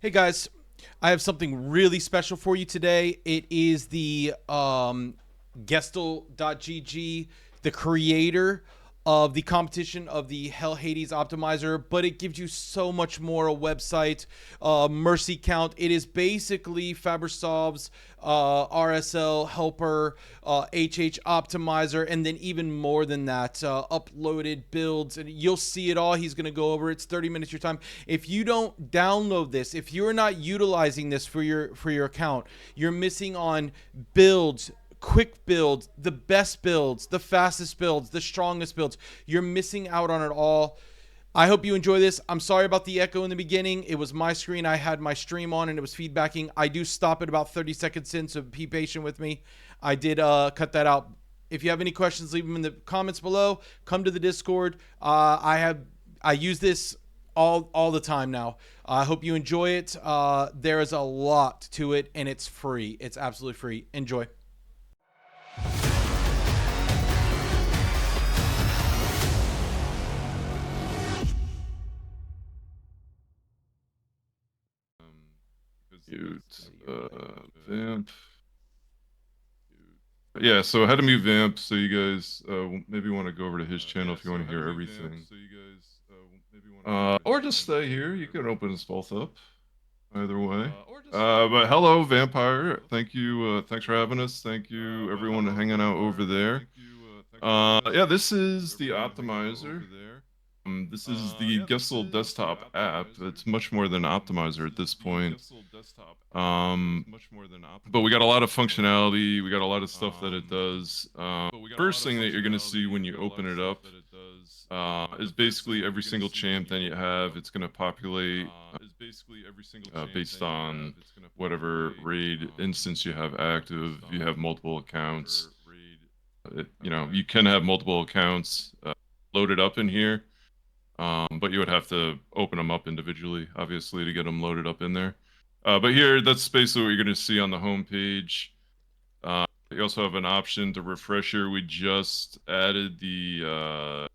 Hey guys, I have something really special for you today. It is the Gestal.gg, the creator of the competition of the Hell Hades optimizer, but it gives you so much more. A website, mercy count. It is basically Fabersov's RSL helper, HH optimizer, and then even more than that, uploaded builds, and you'll see it all. He's going to go over. It's 30 minutes of your time. If you don't download this, if you're not utilizing this for your account, you're missing on builds, quick builds, the best builds, the fastest builds, the strongest builds. You're missing out on it all. I hope you enjoy this. I'm sorry about the echo in the beginning. It was my screen. I had my stream on and it was feedbacking. I do stop at about 30 seconds in, so be patient with me. I did cut that out. If you have any questions, leave them in the comments below. Come to the Discord. I use this all the time now. I hope you enjoy it. There is a lot to it, and it's free. It's absolutely free. Enjoy. Mute Vamp. Yeah, so I had to mute Vamp, so you guys maybe want to go over to his channel if you want to hear everything. Or just stay here. You can open us both up. Either way. But hello, Vampire. Thank you. Thanks for having us. Thank you, everyone, hanging out over there. Yeah, this is the optimizer. This is the Gestal desktop app. It's much more than optimizer at this point. But we got a lot of functionality. We got a lot of stuff that it does. First thing that you're going to see when you open it up is basically every single champ that you have. It's going to populate based on whatever raid instance you have active. You have multiple accounts. You can have multiple accounts loaded up in here. But you would have to open them up individually, obviously, to get them loaded up in there. But here, that's basically what you're going to see on the home page. You also have an option to refresh here. We just added the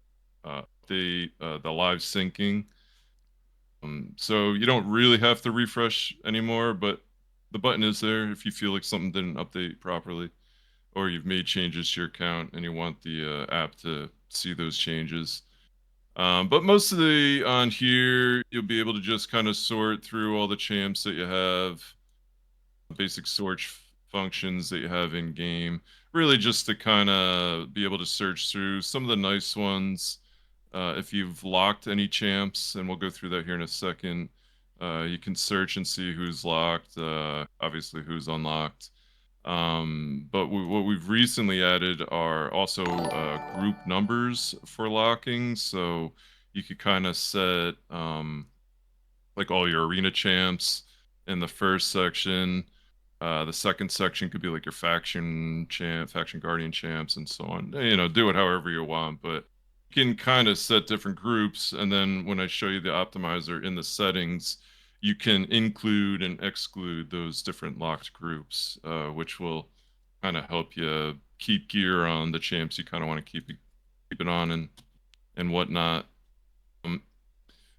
live syncing. So you don't really have to refresh anymore, but the button is there if you feel like something didn't update properly, or you've made changes to your account and you want the app to see those changes. But most of the on here, you'll be able to just kind of sort through all the champs that you have, basic search functions that you have in game, really just to kind of be able to search through some of the nice ones. If you've locked any champs, and we'll go through that here in a second, you can search and see who's locked, obviously who's unlocked. But what we've recently added are also group numbers for locking. So you could kind of set like all your arena champs in the first section. The second section could be like your faction champ, faction guardian champs, and so on. Do it however you want, but you can kind of set different groups. And then when I show you the optimizer in the settings, you can include and exclude those different locked groups, which will kind of help you keep gear on the champs you kind of want to keep it on and whatnot.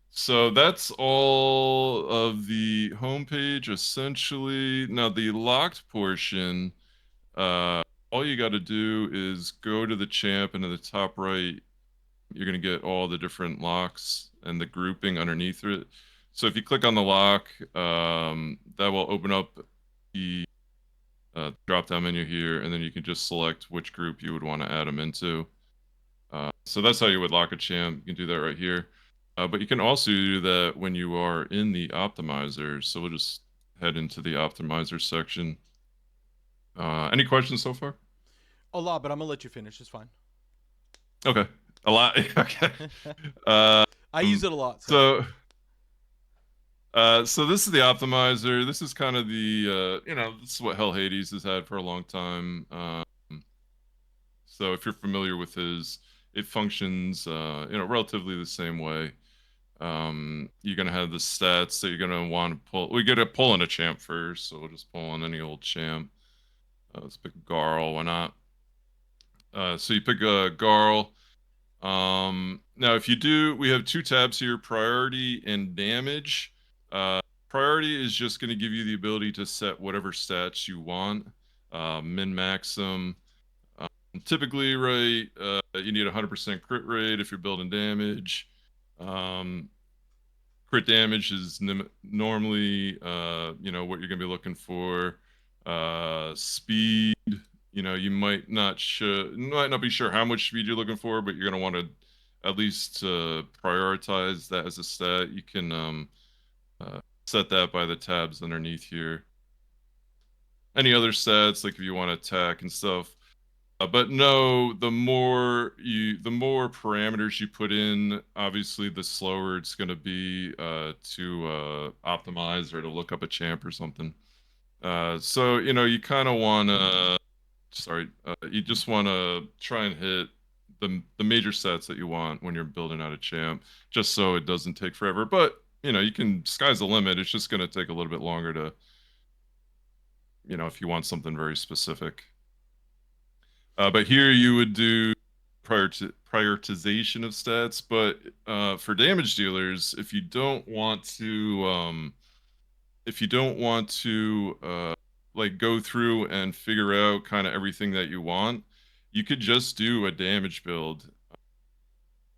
So that's all of the homepage essentially. Now the locked portion, all you got to do is go to the champ, and to the top right, you're going to get all the different locks and the grouping underneath it. So if you click on the lock, that will open up the drop-down menu here, and then you can just select which group you would want to add them into. So that's how you would lock a champ. You can do that right here. But you can also do that when you are in the optimizer. So we'll just head into the optimizer section. Any questions so far? A lot, but I'm gonna let you finish. It's fine. Okay. A lot. Okay. I use it a lot. So this is the optimizer. This is kind of the, this is what Hell Hades has had for a long time. So if you're familiar with it functions, relatively the same way. You're going to have the stats that you're going to want to pull. We got to pull in a champ first, so we'll just pull in any old champ. Let's pick Garl, why not? So you pick Garl. Now, if you do, we have two tabs here, priority and damage. priority is just going to give you the ability to set whatever stats you want, min max them. Typically, right, you need 100% crit rate if you're building damage. Um, Crit damage is normally, what you're going to be looking for. Speed, you might not be sure how much speed you're looking for, but you're going to want to at least prioritize that as a stat. You can set that by the tabs underneath here. Any other stats, like if you want to attack and stuff. But no, the more parameters you put in, obviously, the slower it's going to be to optimize or to look up a champ or something. So you kind of want to, you just want to try and hit the major sets that you want when you're building out a champ, just so it doesn't take forever. But you can, sky's the limit. It's just going to take a little bit longer to, if you want something very specific. But here you would do prioritization of stats. But for damage dealers, if you don't want to like go through and figure out kind of everything that you want, you could just do a damage build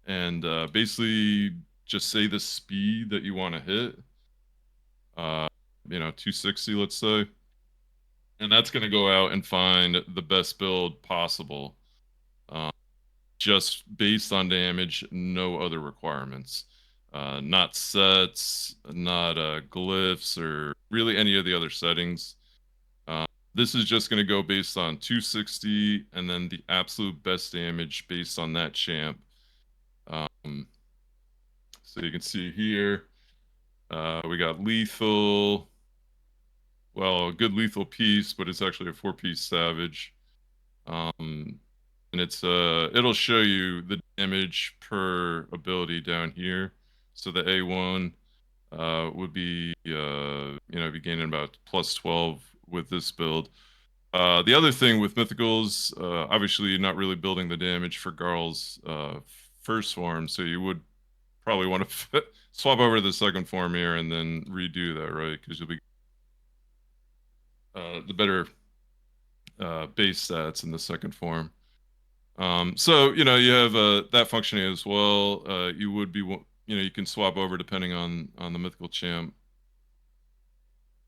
and basically just say the speed that you want to hit. 260, let's say. And that's going to go out and find the best build possible. Just based on damage, no other requirements. Not sets, not glyphs, or really any of the other settings. This is just going to go based on 260 and then the absolute best damage based on that champ. So you can see here, we got lethal. Well, a good lethal piece, but it's actually a 4-piece savage. And it'll show you the damage per ability down here. So the A1 would be be gaining about plus 12 with this build. The other thing with mythicals, obviously you're not really building the damage for Garl's first form, so you would probably want to swap over to the second form here and then redo that, right? Because you'll be the better base stats in the second form. So you have that functioning as well. You would be, you can swap over depending on the mythical champ.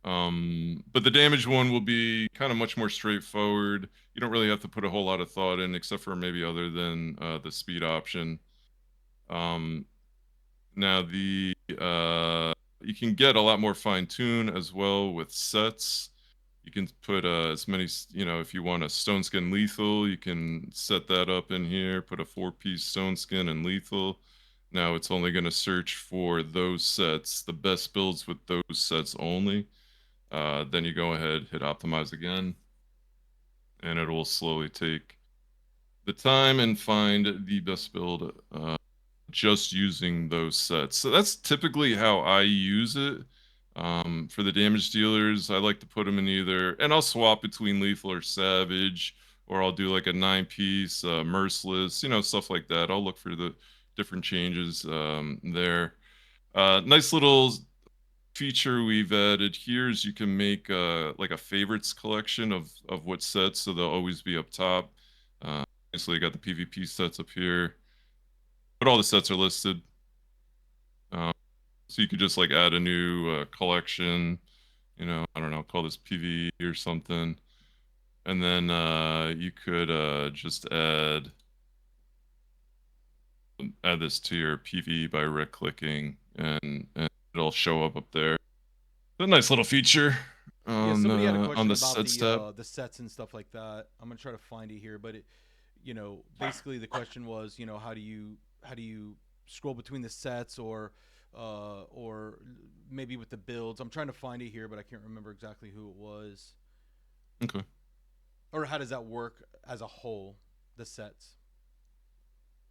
But the damage one will be kind of much more straightforward. You don't really have to put a whole lot of thought in, except for maybe other than the speed option. Now you can get a lot more fine tune as well with sets. You can put as many, if you want a stone skin lethal, you can set that up in here, put a 4-piece stone skin and lethal. Now it's only going to search for those sets, the best builds with those sets only. Then you go ahead, hit optimize again, and it will slowly take the time and find the best build just using those sets. So that's typically how I use it. For the damage dealers, I like to put them in either, and I'll swap between lethal or savage, or I'll do like a 9-piece merciless, stuff like that. I'll look for the different changes there. Nice little feature we've added here is you can make like a favorites collection of what sets, so they'll always be up top. So you got the PvP sets up here, but all the sets are listed. So you could just like add a new collection, I don't know, call this PV or something. And then you could just add this to your PV by right clicking, and it'll show up there. It's a nice little feature Yeah, somebody had a on question the about sets tab. the sets and stuff like that. I'm gonna try to find it here, but basically the question was, how do you scroll between the sets or maybe with the builds. I'm trying to find it here, but I can't remember exactly who it was. Okay. Or how does that work as a whole, the sets?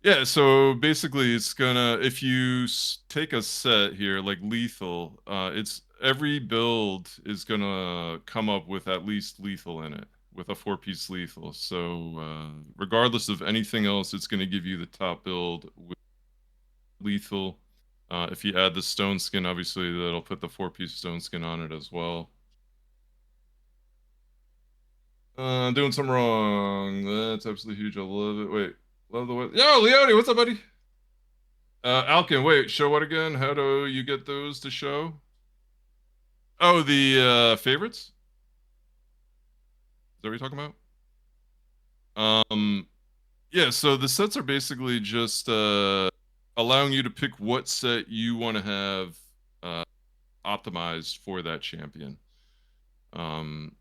Yeah, so basically it's gonna, if you take a set here like lethal, it's every build is gonna come up with at least lethal in it, with a 4-piece lethal. So regardless of anything else, it's gonna give you the top build with lethal. If you add the stone skin, obviously that'll put the 4-piece stone skin on it as well. Doing something wrong. That's absolutely huge. I love it. Wait, love the way. Yo, Leone, what's up, buddy? Alkin, wait, show what again? How do you get those to show? Oh, the favorites? Is that what you're talking about? Um, yeah, so the sets are basically just allowing you to pick what set you want to have uh, optimized for that champion. Um,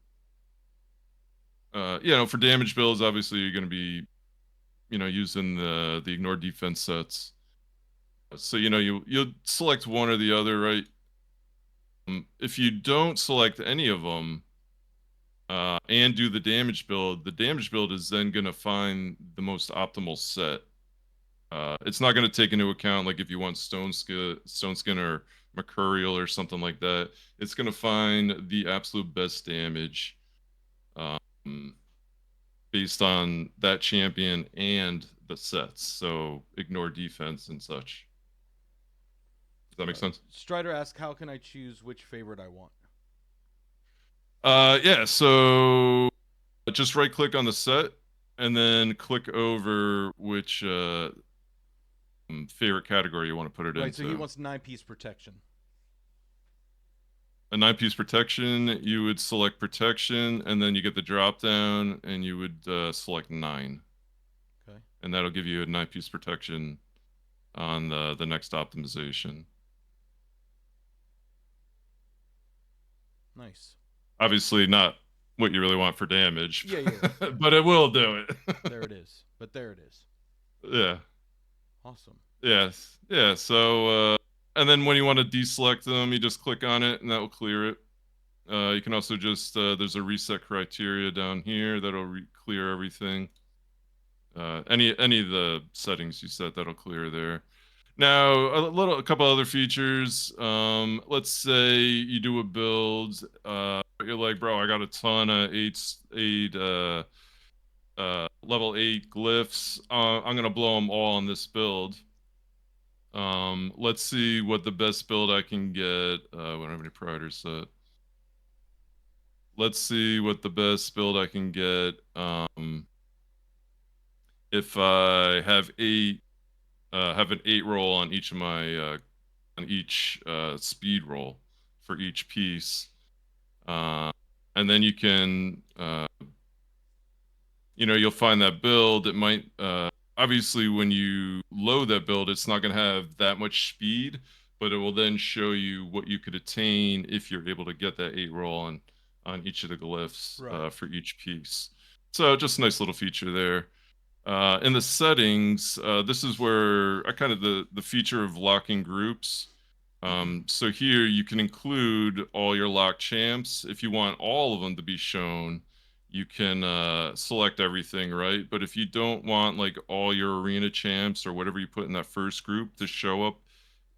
for damage builds, obviously you're going to be, using the ignore defense sets. So you'll select one or the other, right? If you don't select any of them and do the damage build is then going to find the most optimal set. It's not going to take into account like if you want Stone Skin or Mercurial or something like that. It's going to find the absolute best damage um, based on that champion and the sets. So ignore defense and such. Does that make sense? Strider asks, how can I choose which favorite I want? Yeah. So just right click on the set and then click over which favorite category you want to put it Right, so he into. wants 9-piece protection. A 9-piece protection, you would select protection, and then you get the drop down, and you would select 9. Okay. And that'll give you a 9-piece protection on the next optimization. Nice. Obviously, not what you really want for damage, Yeah, yeah. but it will do it. There it is. But there it is. Yeah. Awesome. Yes. Yeah. So, and then when you want to deselect them, you just click on it, and that will clear it. You can also just there's a reset criteria down here that'll clear everything. Any of the settings you set that'll clear there. Now a couple other features. Let's say you do a build. You're like, bro, I got a ton of level 8 glyphs. I'm gonna blow them all on this build. Let's see what the best build I can get. We don't have any priorities set. Let's see what the best build I can get. If I have an 8 roll on each of my on each speed roll for each piece, uh, and then you can you'll find that build. It might obviously when you load that build, it's not going to have that much speed, but it will then show you what you could attain if you're able to get that 8 roll on each of the glyphs Right. for each piece. So just a nice little feature there. In the settings, this is where I kind of the feature of locking groups. So here you can include all your locked champs. If you want all of them to be shown, you can select everything, right? But if you don't want like all your arena champs or whatever you put in that first group to show up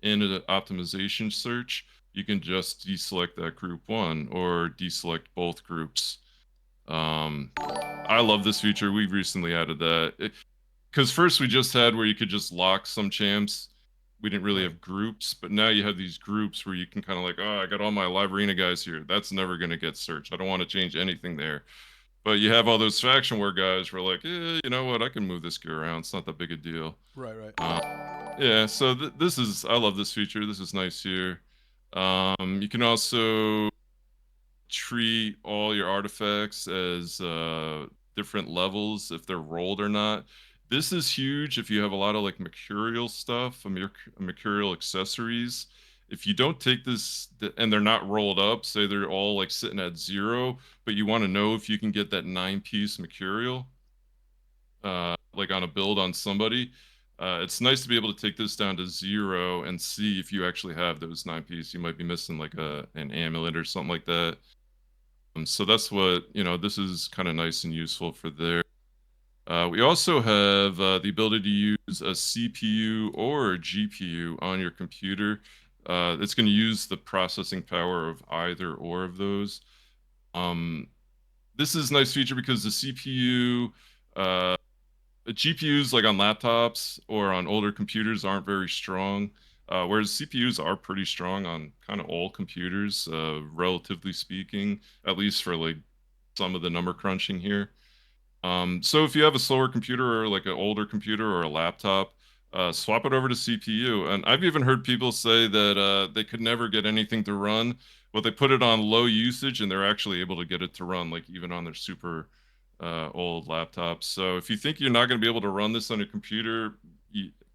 in an optimization search, you can just deselect that group one or deselect both groups. I love this feature. We've recently added that. Because first we just had where you could just lock some champs. We didn't really Right. have groups, but now you have these groups where you can kind of like, oh, I got all my live arena guys here. That's never going to get searched. I don't want to change anything there. But you have all those faction war guys who are like, you know what? I can move this gear around. It's not that big a deal. Right, right. Yeah, so I love this feature. This is nice here. You can also treat all your artifacts as different levels if they're rolled or not. This is huge if you have a lot of like mercurial stuff, mercurial accessories. If you don't take this and they're not rolled up, say they're all like sitting at 0, but you want to know if you can get that 9-piece mercurial, like on a build on somebody. It's nice to be able to take this down to 0 and see if you actually have those 9-piece. You might be missing like an amulet or something like that. So that's what, this is kind of nice and useful for there. We also have the ability to use a CPU or a GPU on your computer. It's going to use the processing power of either or of those. This is a nice feature because the CPU, GPUs like on laptops or on older computers aren't very strong. Whereas CPUs are pretty strong on kind of all computers, relatively speaking, at least for like some of the number crunching here. So if you have a slower computer or like an older computer or a laptop, swap it over to CPU. And I've even heard people say that they could never get anything to run, but they put it on low usage and they're actually able to get it to run, like even on their super old laptops. So if you think you're not going to be able to run this on your computer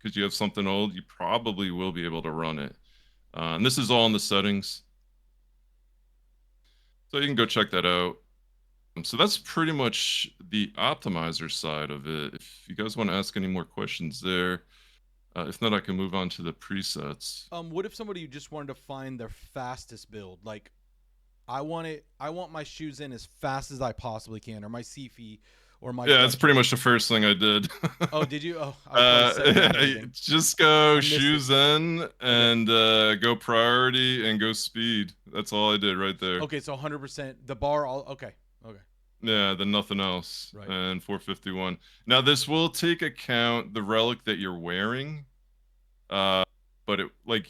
because you have something old, you probably will be able to run it. And this is all in the settings, so you can go check that out. So that's pretty much the optimizer side of it. If you guys want to ask any more questions there, if not, I can move on to the presets. What if somebody just wanted to find their fastest build? Like, I want it. I want my shoes in as fast as I possibly can, or my CFI, or my Yeah, that's Dutch. pretty much the first thing I did. Oh, did you? Oh, I was about to say amazing. Just go I missed it. shoes in Okay. and go priority and go speed. That's all I did right there. Okay, so 100% the bar. All okay. Okay. Yeah, then nothing else. Right. And 451. Now this will take account the relic that you're wearing. Uh, but like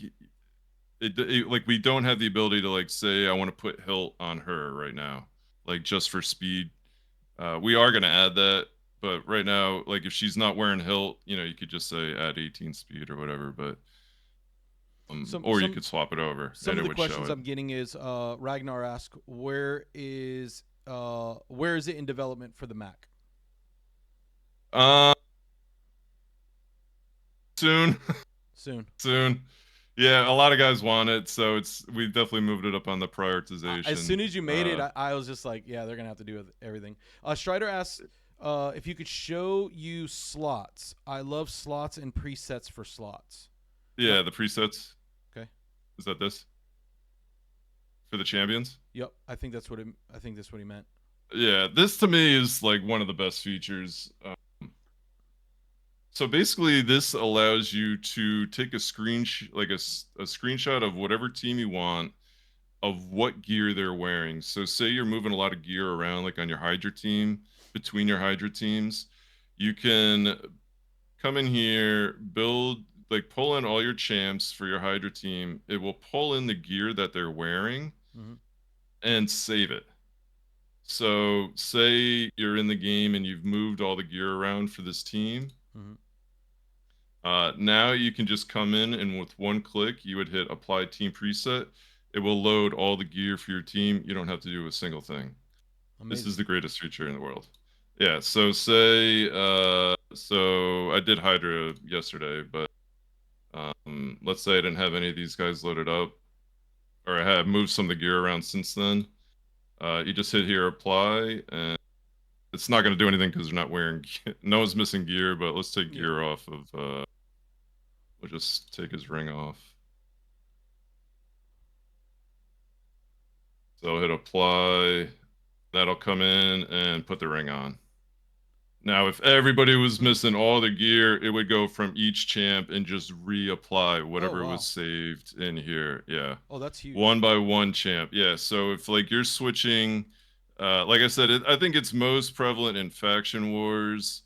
we don't have the ability to like say I want to put hilt on her right now, like just for speed. We are gonna add that, but right now, like if she's not wearing hilt, you could just say add 18 speed or whatever. But Some or you some could swap it over some and of it the would show questions it. I'm getting is Ragnar asked where is it in development for the Mac? Uh, soon, Soon. soon. Yeah, a lot of guys want it, so we definitely moved it up on the As soon prioritization. as you made it, I was just like, yeah, they're gonna have to do with everything. Strider asks if you could show you slots. I love slots and presets for slots. Yeah, the presets. Okay. Is that this for the champions? Yep. I think that's what he meant. Yeah, this to me is like one of the best features. So basically, this allows you to take a like a screenshot of whatever team you want, of what gear they're wearing. So say you're moving a lot of gear around, like on your Hydra team, between your Hydra teams, you can come in here, like pull in all your champs for your Hydra team. It will pull in the gear that they're wearing Mm-hmm. and save it. So say you're in the game and you've moved all the gear around for this team. Mm-hmm. Now you can just come in and with one click, you would hit apply team preset. It will load all the gear for your team. You don't have to do a single thing. This is Amazing. the greatest feature in the world. Yeah. So I did Hydra yesterday, but let's say I didn't have any of these guys loaded up, or I have moved some of the gear around since then. You just hit here, apply, and it's not going to do anything because they're not wearing. No one's missing gear, but let's take Yeah. gear off of. We'll just take his ring off. So I'll hit apply. That'll come in and put the ring on. Now, if everybody was missing all the gear, it would go from each champ and just reapply Oh whatever was wow. saved in here. Yeah. Oh, that's One huge. by one champ. Yeah. So if like you're switching, like I said, I think it's most prevalent in faction wars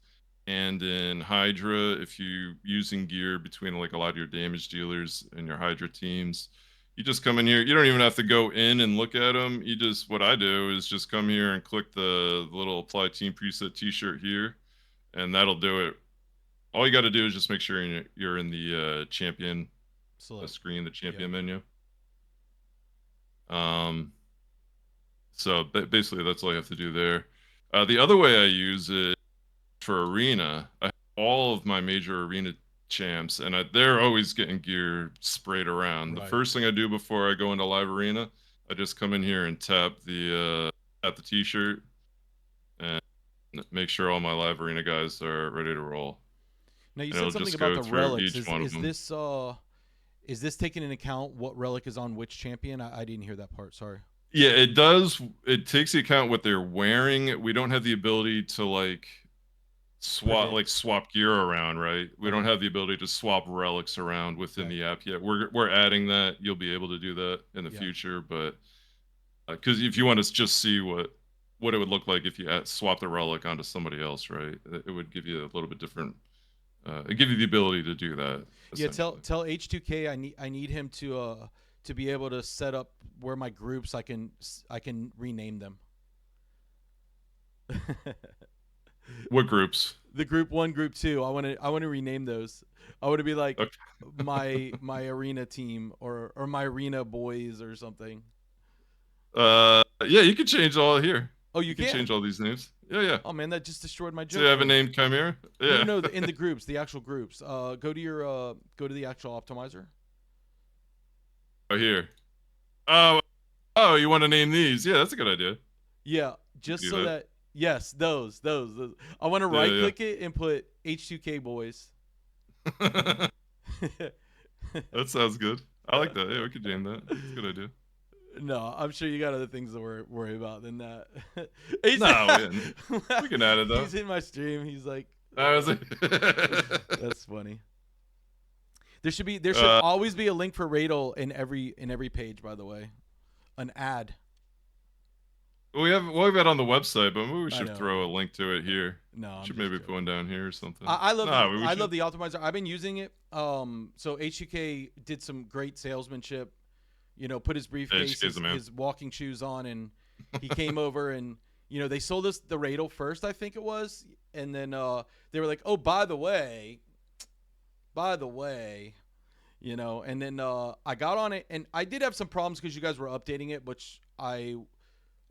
and in Hydra. If you using gear between like a lot of your damage dealers and your Hydra teams, you just come in here. You don't even have to go in and look at them. What I do is just come here and click the little apply team preset T-shirt here, and that'll do it. All you got to do is just make sure you're in the champion Select. screen, the Yeah. champion menu. Um, so basically, that's all you have to do there. The other way I use it for arena, I have all of my major arena champs, and they're always getting gear sprayed around. The Right. first thing I do before I go into live arena, I just come in here and tap the T-shirt and make sure all my live arena guys are ready to roll, Now you and said it'll something just about go the through relics. each one of them. Is this taking into account what relic is on which champion? I didn't hear that part. Sorry. Yeah, it does. It takes into account what they're wearing. We don't have the ability to like Predict. swap gear around, right? We don't Okay. have the ability to swap relics around within Right. the app yet. We're adding that. You'll be able to do that in the Yeah. future, but because if you want to just see what it would look like if you swap the relic onto somebody else, right? It would give you a little bit different it gives you the ability to do that Yeah, tell essentially. tell H2K I need him to be able to set up where my groups I can rename them. What groups? The group 1, group 2. I want to rename those. I want to be like Okay. my arena team or my arena boys or something. Yeah, you can change all here. Oh, You you can can? change all these names. Yeah, yeah. Oh man, that just destroyed my So you joke have a for me. name Chimera? No, no, Yeah. no. In the groups, the actual groups. Go to the actual optimizer. Oh, here. Oh, oh, you want to name these? Yeah, that's a good idea. Yeah, You can just do so that. that those. I want to right Yeah, click it and put H2K boys. yeah. That sounds good. I like that. Yeah, we could name that. That's a good idea. No, I'm sure you got other things to worry about than that. he's, No, yeah, we can add it though. he's in my stream. He's like, I was like, that's funny. There should uh, always be a link for Radel in every page. By the way, an ad. we've got on the website, but maybe we I should know. throw a link to it here. No, We I'm should just maybe put one joking. down here or something. I We I should. love the optimizer. I've been using it. So HUK did some great salesmanship. You know, put his briefcase, HK's the man. his walking shoes on, and he came over and they sold us the Radel first, I think it was, and then they were like, oh, by the way, and then I got on it, and I did have some problems because you guys were updating it, which I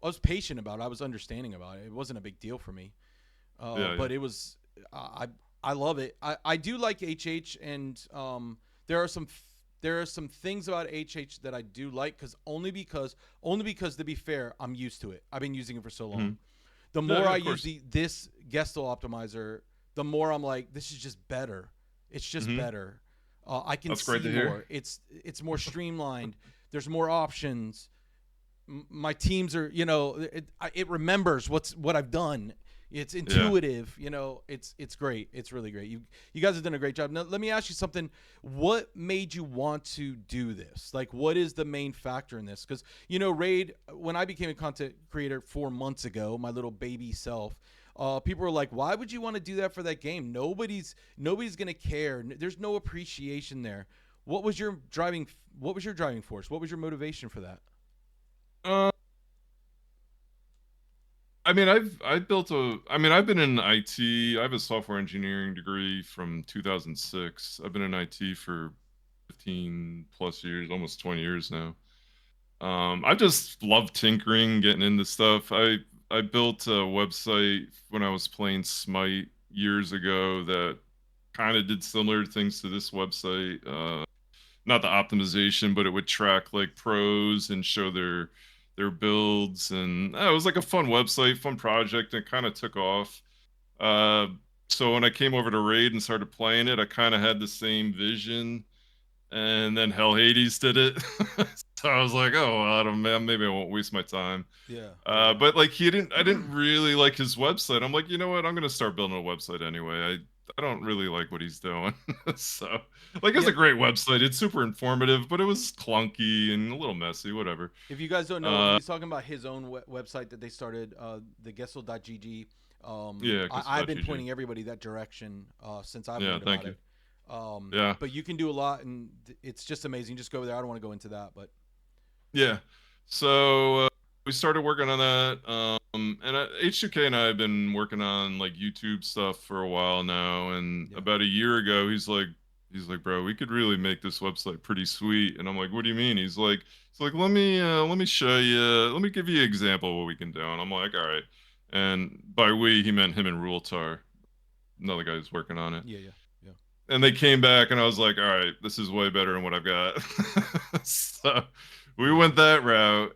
was patient about it. I was understanding about it. It wasn't a big deal for me. Yeah, yeah. But it was I love it. I do like HH, and there are some things about HH that I do like only because to be fair, I'm used to it. I've been using it for so Hmm. long. The Yeah, more yeah, I of use course. this Gestal optimizer, the more I'm like, this is just better. It's just Hmm. better. I can That's great see to hear. more. It's more streamlined. There's more options. My teams are it remembers what I've done. It's Yeah. intuitive. It's great. It's really great. You guys have done a great job. Now let me ask you something. What made you want to do this? Like, what is the main factor in this? Because Raid, when I became a content creator 4 months ago, my little baby self, people were like, why would you want to do that for that game? Nobody's gonna care. There's no appreciation there. What was your driving force? What was your motivation for that? Uh, I've been in IT. I have a software engineering degree from 2006. I've been in IT for 15 plus years, almost 20 years now. I just love tinkering, getting into stuff. I built a website when I was playing Smite years ago that kind of did similar things to this website. Not the optimization, but it would track like pros and show their builds, and it was like a fun website, fun project, and it kind of took off. Uh, so when I came over to Raid and started playing it, I kind of had the same vision, and then Hell Hades did it. So I was like, oh, well, I don't, man, maybe I won't waste my time. Yeah, yeah, But like I didn't really like his website. I'm like, you know what? I'm gonna start building a website anyway. I don't really like what he's doing. So like it's yeah. a great website. It's super informative, but it was clunky and a little messy, whatever. If you guys don't know, Uh he's talking about his own website that they started, the Gestal.gg. yeah, I've been Crystal.gg. pointing everybody that direction since I've Yeah, learned thank about you. it. Yeah. But you can do a lot, and it's just amazing. Just go over there. I don't want to go into that, but Yeah. So we started working on that. And H2K and I have been working on like YouTube stuff for a while now. And yeah, about a year ago, he's like, bro, we could really make this website pretty sweet. And I'm like, what do you mean? He's like, let me show you, let me give you an example of what we can do. And I'm like, all right. And by we, he meant him and Rultar, another guy who's working on it. yeah, yeah, yeah, And they came back, and I was like, all right, this is way better than what I've got. So we yeah. went that route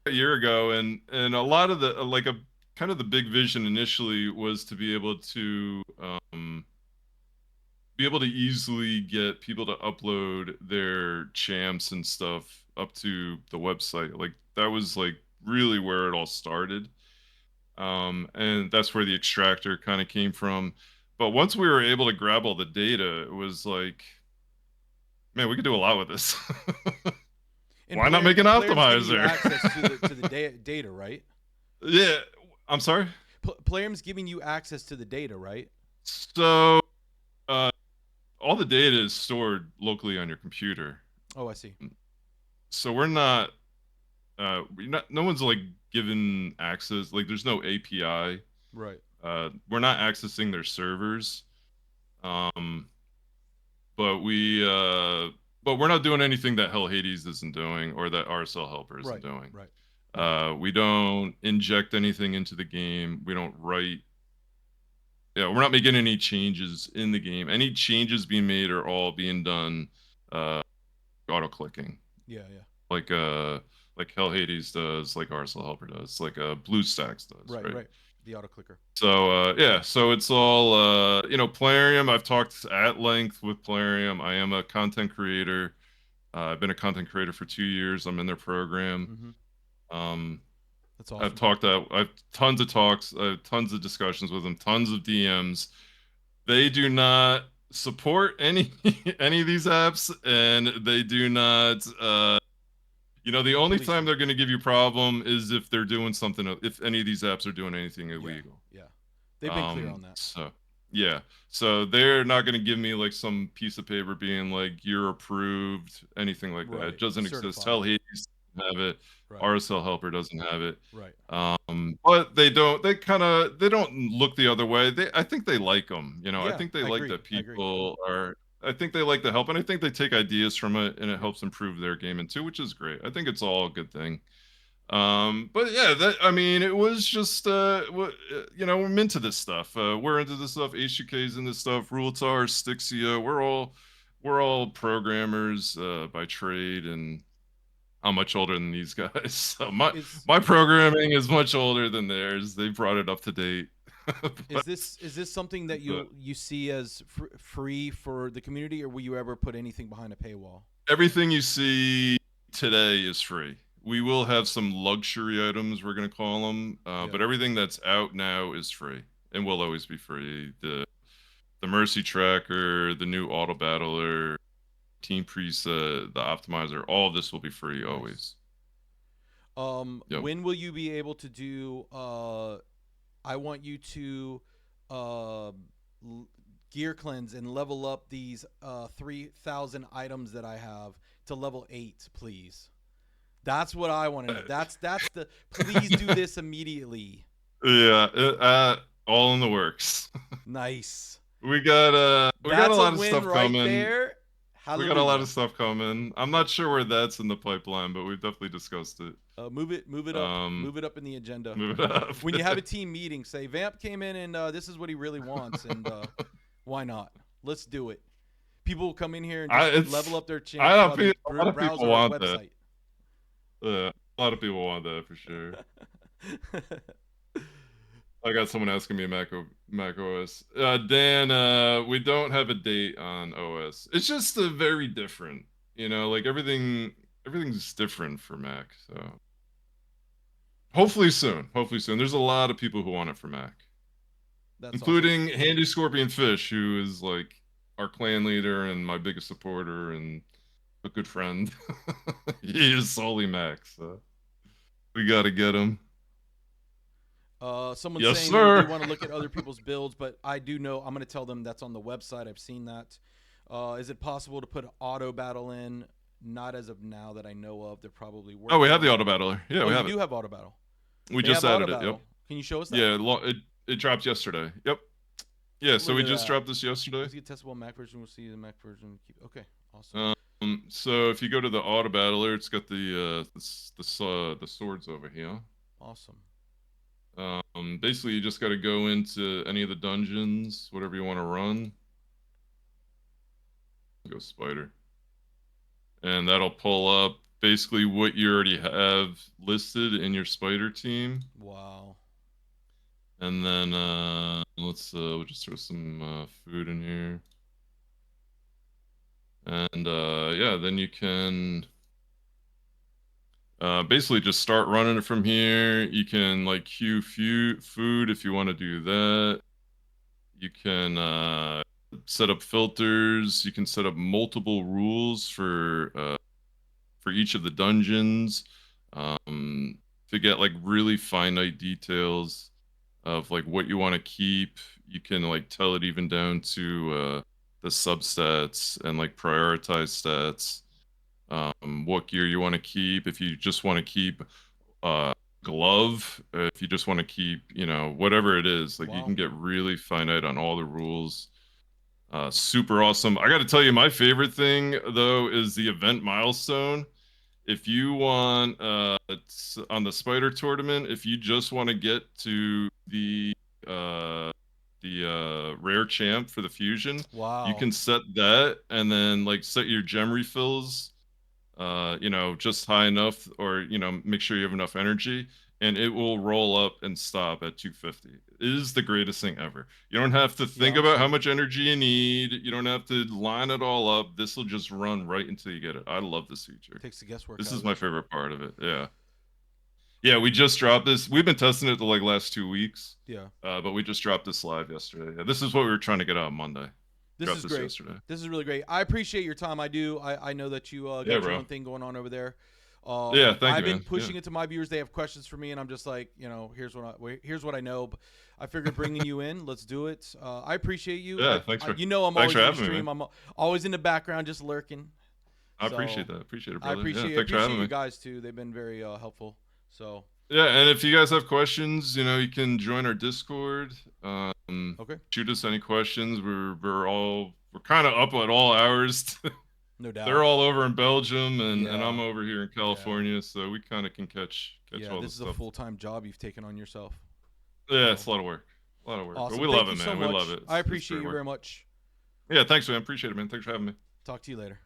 a year ago, and a lot of the like a kind of the big vision initially was to be able to easily get people to upload their champs and stuff up to the website. Like that was like really where it all started. And that's where the extractor kind of came from. But once we were able to grab all the data, it was like, man, we could do a lot with this. And Why not make an players giving you optimizer? access to the data, right? Yeah, I'm sorry. Players giving you access to the data, right? So all the data is stored locally on your computer. Oh, I see. So no one's like given access. Like there's no API. Right. We're not accessing their servers. Um, but we but we're not doing anything that Hell Hades isn't doing or that RSL Helper isn't Right. doing. Right. Right. We don't inject anything into the game. We don't write. Yeah, we're not making any changes in the game. Any changes being made are all being done uh, auto clicking, Yeah. Yeah. like uh like Hell Hades does, like RSL Helper does, like BlueStacks does, Right. right? Right. The auto clicker. So yeah, so it's all Plarium. I've talked at length with Plarium. I am a content creator. I've been a content creator for 2 years. I'm in their program. Mm-hmm. Um, That's I've awesome. talked. I've tons of talks, tons of discussions with them, tons of DMs. They do not support any any of these apps, and they do not. The only Police time them. they're going to give you problem is if they're doing something. If any of these apps are doing anything Yeah. illegal. Yeah. They've been clear on that. So yeah. So they're not going to give me like some piece of paper being like you're approved, anything like that. It Right. doesn't exist. Certified. Hell Hades doesn't have it. Right. RSL Helper doesn't have it. Right. But they don't look the other way. I think they like them. I Yeah. think they I like agree. that I agree. people are. I think they like the help, and I think they take ideas from it, and it Yep. helps improve their gaming too, which is great. I think it's all a good thing. But yeah, it was just I'm into this stuff. We're into this stuff. HUK's in this stuff. Rultar, Stixia, we're all programmers by trade, and I'm much older than these guys. So my Is my programming is much older than theirs. They brought it up to date. is but, this something that but you see as free for the community, or will you ever put anything behind a paywall? everything you see today is free. We will have some luxury items, we're going to call them, Yeah. but everything that's out now is free and will always be free. The Mercy Tracker, the new Auto Battler, Team Preset, the Optimizer, all of this will be free Nice. always. Yep. When will you be able to do? I want you to uh, gear cleanse and level up these 3,000 items that I have to level 8, please. That's what I want to know. That's the please do this immediately. Yeah, all in the works. Nice. We got a That's a lot of win stuff right coming. there. We got a lot Hallelujah. of stuff coming. I'm not sure where that's in the pipeline, but we've definitely discussed it. Move it up in the agenda. Move it up. When you have a team meeting, say Vamp came in and this is what he really wants, and why not? Let's do it. People will come in here and just level up their champs while they A lot of browse people our want that. website. A lot of people want that for sure. I got someone asking me Mac OS. Dan, we don't have a date on OS. It's just a very different. Like everything's different for Mac. So hopefully soon. Hopefully soon. There's a lot of people who want it for Mac, That's awesome. including Handy Scorpion Fish, who is like our clan leader and my biggest supporter and a good friend. He is solely Mac, so we got to get him. Someone's Yes, saying they sir. want to look at other people's builds, but I do know I'm going to tell them that's on the website. I've seen that. Is it possible to put auto battle in? Not as of now that I know of. They're probably Oh, we working have on the it. auto battler. Yeah, Oh, we you have it. do have auto battle. We They just have auto added it. Yep. battle. Can you show us that? Yeah, it dropped yesterday. Yep. Yeah, so Look we at just that. dropped this yesterday. Let's get testable Mac version. We'll see the Mac version. Okay, awesome. So if you go to the auto battler, it's got the swords over here. Awesome. Basically you just got to go into any of the dungeons, whatever you want to run. Go spider. And that'll pull up basically what you already have listed in your spider team. Wow. And then we'll just throw some food in here. And yeah, then you can basically just start running it from here. You can like queue food if you want to do that. You can set up filters. You can set up multiple rules for each of the dungeons to get like really finite details of like what you want to keep. You can like tell it even down to the substats and like prioritize stats. What gear you want to keep. If you just want to keep glove, if you just want to keep, you know, whatever it is, like you Wow. can get really finite on all the rules. Super awesome. I got to tell you, my favorite thing though is the event milestone. If you want, on the Spider tournament, if you just want to get to uh, rare champ for the fusion, you Wow. can set that and then like set your gem refills, you know, just high enough, or you know, make sure you have enough energy, and it will roll up and stop at 250. It is the greatest thing ever. You don't have to Yeah, think I'm about how seeing it. much energy you need. You don't have to line it all up. This will just run right until you get it. I love this feature. Takes the guesswork This out is of my it. favorite part of it. Yeah. Yeah, we just dropped this. We've been testing it the like last 2 weeks, Yeah. but we just dropped this live yesterday. Yeah, this is what we were trying to get out Monday. This Dropped is this great. yesterday. This is really great. I appreciate your time. I do. I know that you Yeah, got your bro. own thing going on over there. Yeah, thank you, I've been man. Yeah. pushing it to my viewers. They have questions for me, and I'm just like, you know, here's what I know. But I figured bringing you in, let's do it. I appreciate you. Yeah, thanks You know, I'm thanks always for in the having me, stream. man. I'm always in the background, just lurking. I appreciate So that. Appreciate it, I brother. Yeah, appreciate thanks for having you me. guys too. They've been very helpful. So Yeah, and if you guys have questions, you know, you can join our Discord. okay, Shoot us any questions. We're kind of up at all hours. no They're doubt. all over in Belgium, and I'm Yeah, over here in yeah, California, so we kind of can catch yeah. all the This is a stuff. full time job you've taken on yourself. Yeah, it's So a lot of work. A lot of work. But awesome. we love Thank it, you so man. We love much. it. I It's appreciate great you work. very much. Yeah, thanks, man. Appreciate it, man. Thanks for having me. Talk to you later.